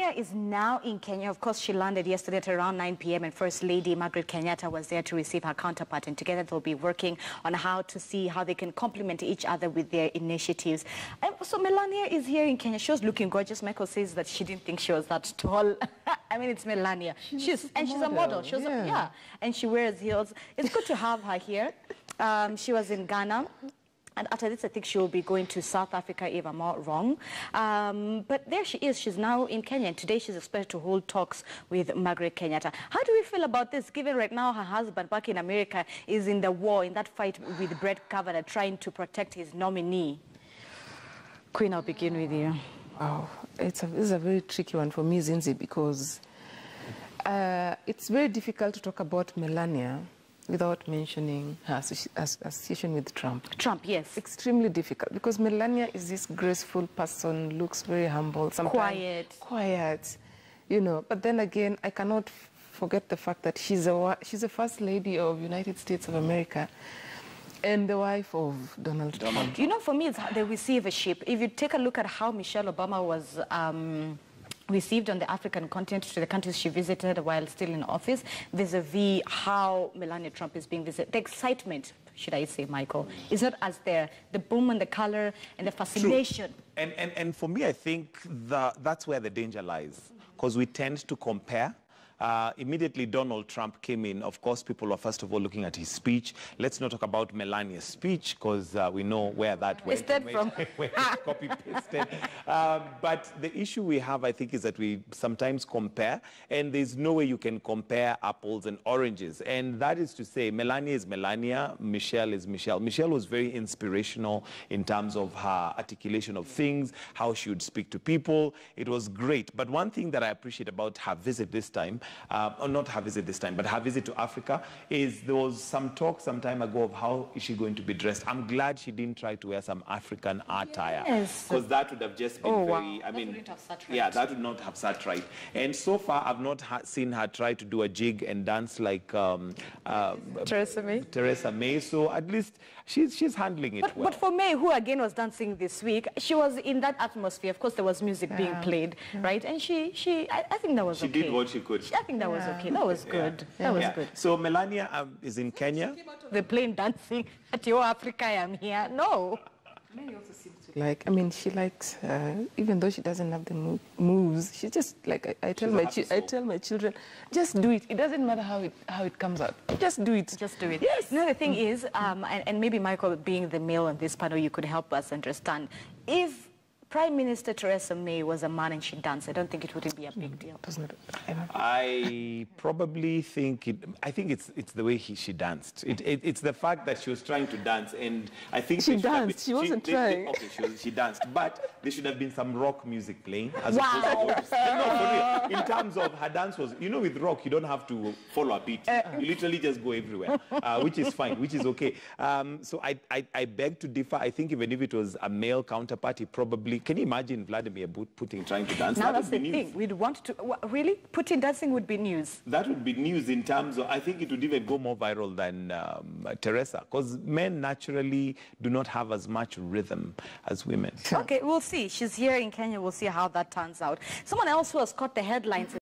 Melania is now in Kenya. Of course, she landed yesterday at around 9 p.m. and First Lady Margaret Kenyatta was there to receive her counterpart. And together they'll be working on how to see how they can complement each other with their initiatives. So Melania is here in Kenya. She was looking gorgeous. Michael says that she didn't think she was that tall. I mean, it's Melania. She's a model. She was and she wears heels. It's good to have her here. She was in Ghana. And after this, I think she will be going to South Africa, if I'm not wrong. But there she is. She's now in Kenya. And today she's expected to hold talks with Margaret Kenyatta. How do we feel about this, given right now her husband back in America is in the war, in that fight with Brett Kavanaugh, trying to protect his nominee? Queen, I'll begin with you. Wow. It's a very tricky one for me, Zinzi, because it's very difficult to talk about Melania without mentioning her association with Trump. Trump, yes. Extremely difficult, because Melania is this graceful person, looks very humble, sometimes quiet, you know. But then again, I cannot forget the fact that she's a first lady of United States of America and the wife of Donald Trump. You know, for me, it's the receivership. If you take a look at how Michelle Obama was received on the African continent to the countries she visited while still in office, vis-a-vis how Melania Trump is being visited. The excitement, should I say, Michael, is not as there. The boom and the color and the fascination. True. And for me, I think that's where the danger lies, because we tend to compare. Immediately Donald Trump came in, of course, people were first of all looking at his speech. Let's not talk about Melania's speech, because we know where that went. Where it's copy-pasted. But the issue we have, I think, is that we sometimes compare, and there's no way you can compare apples and oranges. And that is to say, Melania is Melania, Michelle is Michelle. Michelle was very inspirational in terms of her articulation of things, how she would speak to people. It was great. But one thing that I appreciate about her visit this time, or not her visit this time, but her visit to Africa, is there was some talk some time ago of how is she going to be dressed. I'm glad she didn't try to wear some African attire, because that would have just been very, I mean, yeah, that would not have sat right. And so far, I've not seen her try to do a jig and dance like Theresa May. So at least she's handling it well. But for May, who again was dancing this week, she was in that atmosphere. Of course, there was music being played, right? And I think that was okay. She did what she could. I think that was okay. That was good. That was good. So Melania is in Kenya. They're playing dancing at your Africa. I'm here. No. Like, I mean, she likes, even though she doesn't have the moves, she just, like, I tell my children, just do it. It doesn't matter how it comes out. Just do it. Just do it. Yes. You know, the thing is, and maybe Michael, being the male on this panel, you could help us understand. If Prime Minister Theresa May was a man and she danced, I don't think it would be a big deal. I probably think it's the way she danced. It's the fact that she was trying to dance, and I think she danced. She wasn't trying. Okay, she danced, but there should have been some rock music playing. As no, for real. In terms of her dance was, you know, with rock you don't have to follow a beat. You literally just go everywhere, which is fine, which is okay. So I beg to differ. I think even if it was a male counterpart, he probably. Can you imagine Vladimir Putin trying to dance? Now that's the thing. We'd want to... Really? Putin dancing would be news. That would be news in terms of... I think it would even go more viral than Teresa, because men naturally do not have as much rhythm as women. Okay, we'll see. She's here in Kenya. We'll see how that turns out. Someone else who has caught the headlines